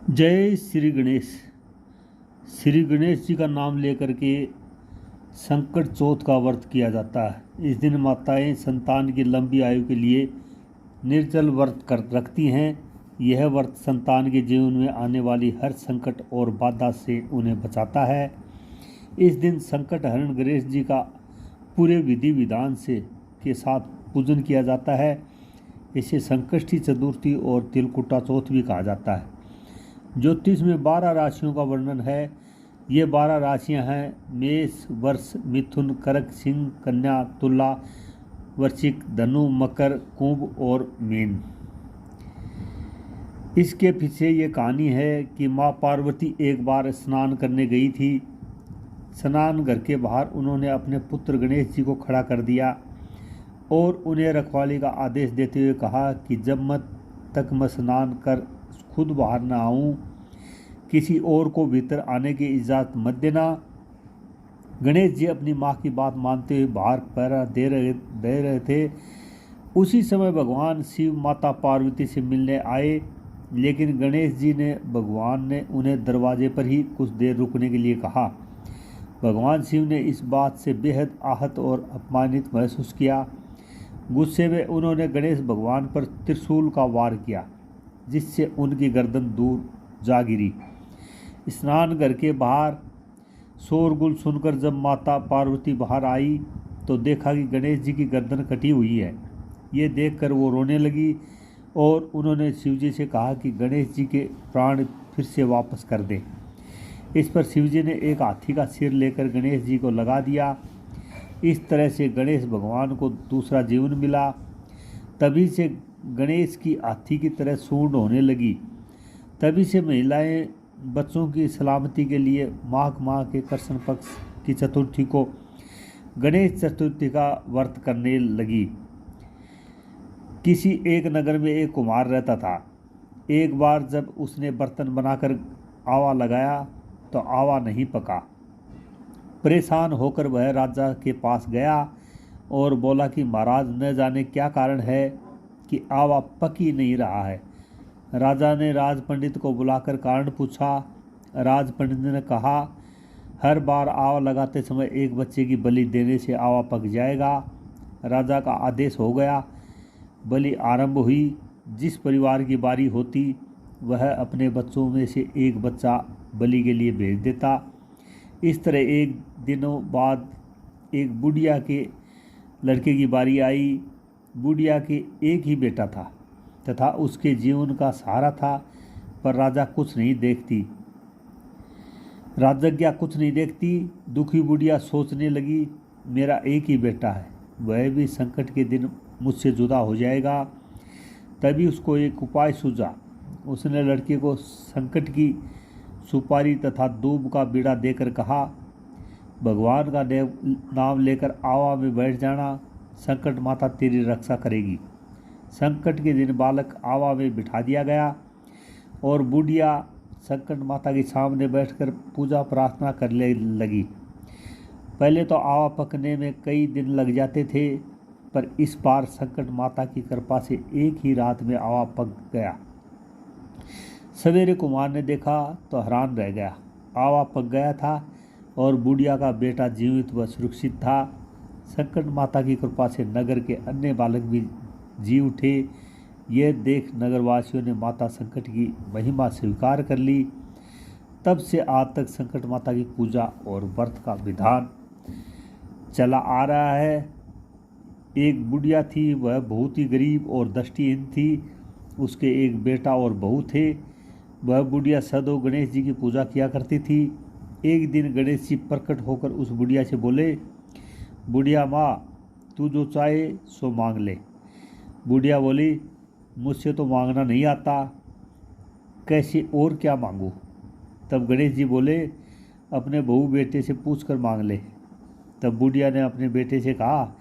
जय श्री गणेश। श्री गणेश जी का नाम लेकर के संकट चौथ का व्रत किया जाता है। इस दिन माताएं संतान की लंबी आयु के लिए निर्जल व्रत कर रखती हैं। यह व्रत संतान के जीवन में आने वाली हर संकट और बाधा से उन्हें बचाता है। इस दिन संकट हरण गणेश जी का पूरे विधि विधान से के साथ पूजन किया जाता है। इसे संकष्टी चतुर्थी और तिलकुटा चौथ भी कहा जाता है। ज्योतिष में 12 राशियों का वर्णन है। ये 12 राशियां हैं: मेष, वृष, मिथुन, कर्क, सिंह, कन्या, तुला, वृश्चिक, धनु, मकर, कुंभ और मीन। इसके पीछे ये कहानी है कि माँ पार्वती एक बार स्नान करने गई थी। स्नान घर के बाहर उन्होंने अपने पुत्र गणेश जी को खड़ा कर दिया और उन्हें रखवाली का आदेश देते हुए कहा कि जब तक मैं स्नान कर खुद बाहर न आऊं, किसी और को भीतर आने की इजाज़त मत देना। गणेश जी अपनी माँ की बात मानते हुए बाहर पहरा दे रहे थे। उसी समय भगवान शिव माता पार्वती से मिलने आए, लेकिन गणेश जी ने भगवान ने उन्हें दरवाजे पर ही कुछ देर रुकने के लिए कहा। भगवान शिव ने इस बात से बेहद आहत और अपमानित महसूस किया। गुस्से में उन्होंने गणेश भगवान पर त्रिशूल का वार किया, जिससे उनकी गर्दन दूर जा गिरी। स्नान घर के बाहर शोरगुल सुनकर जब माता पार्वती बाहर आई तो देखा कि गणेश जी की गर्दन कटी हुई है। ये देखकर वो रोने लगी और उन्होंने शिवजी से कहा कि गणेश जी के प्राण फिर से वापस कर दें। इस पर शिवजी ने एक हाथी का सिर लेकर गणेश जी को लगा दिया। इस तरह से गणेश भगवान को दूसरा जीवन मिला। तभी से गणेश की हाथी की तरह सूंड होने लगी। तभी से महिलाएं बच्चों की सलामती के लिए माघ माह के कृष्ण पक्ष की चतुर्थी को गणेश चतुर्थी का व्रत करने लगी। किसी एक नगर में एक कुम्हार रहता था। एक बार जब उसने बर्तन बनाकर आवा लगाया तो आवा नहीं पका। परेशान होकर वह राजा के पास गया और बोला कि महाराज, न जाने क्या कारण है कि आवा पक ही नहीं रहा है। राजा ने राज पंडित को बुलाकर कारण पूछा। राज पंडित ने कहा, हर बार आवा लगाते समय एक बच्चे की बलि देने से आवा पक जाएगा। राजा का आदेश हो गया। बलि आरंभ हुई। जिस परिवार की बारी होती वह अपने बच्चों में से एक बच्चा बलि के लिए भेज देता। इस तरह एक दिनों बाद एक बुढ़िया के लड़के की बारी आई। बुढ़िया के एक ही बेटा था तथा उसके जीवन का सहारा था, पर राजा कुछ नहीं देखती। राजज्ञा कुछ नहीं देखती। दुखी बुढ़िया सोचने लगी, मेरा एक ही बेटा है, वह भी संकट के दिन मुझसे जुदा हो जाएगा। तभी उसको एक उपाय सूझा। उसने लड़के को संकट की सुपारी तथा दूब का बीड़ा देकर कहा, भगवान का नाम लेकर आवा में बैठ जाना, संकट माता तेरी रक्षा करेगी। संकट के दिन बालक आवा में बिठा दिया गया और बुढ़िया संकट माता के सामने बैठकर पूजा प्रार्थना करने लगी। पहले तो आवा पकने में कई दिन लग जाते थे, पर इस बार संकट माता की कृपा से एक ही रात में आवा पक गया। सवेरे कुमार ने देखा तो हैरान रह गया। आवा पक गया था और बुढ़िया का बेटा जीवित व सुरक्षित था। संकट माता की कृपा से नगर के अन्य बालक भी जी उठे। यह देख नगरवासियों ने माता संकट की महिमा स्वीकार कर ली। तब से आज तक संकट माता की पूजा और व्रत का विधान चला आ रहा है। एक बुढ़िया थी, वह बहुत ही गरीब और दृष्टिहीन थी। उसके एक बेटा और बहू थे। वह बुढ़िया सदैव गणेश जी की पूजा किया करती थी। एक दिन गणेश जी प्रकट होकर उस बुढ़िया से बोले, बुढ़िया माँ, तू जो चाहे सो मांग ले। बुढ़िया बोली, मुझसे तो मांगना नहीं आता, कैसे और क्या मांगूँ। तब गणेश जी बोले, अपने बहू बेटे से पूछ कर मांग ले। तब बुढ़िया ने अपने बेटे से कहा,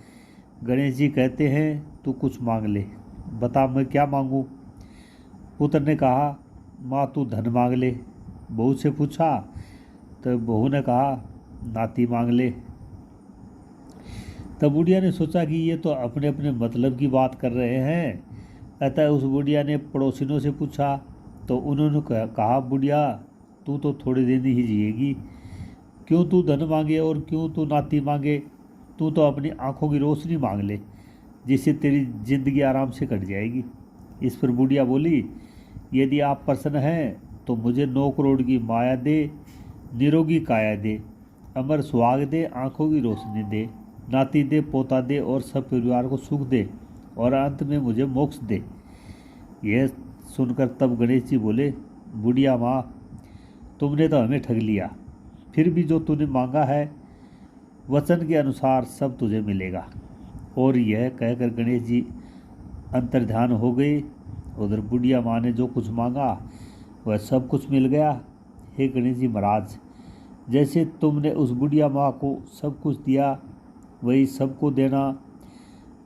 गणेश जी कहते हैं तू कुछ मांग ले, बता मैं क्या मांगूँ। पुत्र ने कहा, माँ तू धन मांग ले। बहू से पूछा तब बहू ने कहा, नाती मांग ले। तब बुढ़िया ने सोचा कि ये तो अपने अपने मतलब की बात कर रहे हैं। अतः उस बुढ़िया ने पड़ोसिनों से पूछा, तो उन्होंने कहा, बुढ़िया तू तो थोड़े दिन ही जिएगी, क्यों तू धन मांगे और क्यों तू नाती मांगे, तू तो अपनी आंखों की रोशनी मांग ले, जिससे तेरी जिंदगी आराम से कट जाएगी। इस पर बुढ़िया बोली, यदि आप प्रसन्न हैं तो मुझे 9 करोड़ की माया दे, निरोगी काया दे, अमर सुहाग दे, आंखों की रोशनी दे, नाती दे, पोता दे और सब परिवार को सुख दे, और अंत में मुझे मोक्ष दे। यह सुनकर तब गणेश जी बोले, बुढ़िया माँ, तुमने तो हमें ठग लिया, फिर भी जो तूने मांगा है वचन के अनुसार सब तुझे मिलेगा। और यह कहकर गणेश जी अंतर्ध्यान हो गए। उधर बुढ़िया माँ ने जो कुछ मांगा वह सब कुछ मिल गया। हे गणेश जी महाराज, जैसे तुमने उस बुढ़िया माँ को सब कुछ दिया वही सबको देना,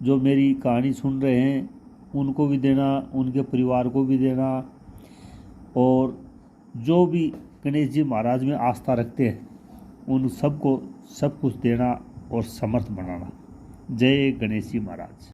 जो मेरी कहानी सुन रहे हैं उनको भी देना, उनके परिवार को भी देना, और जो भी गणेश जी महाराज में आस्था रखते हैं उन सबको सब कुछ देना और समर्थ बनाना। जय गणेश जी महाराज।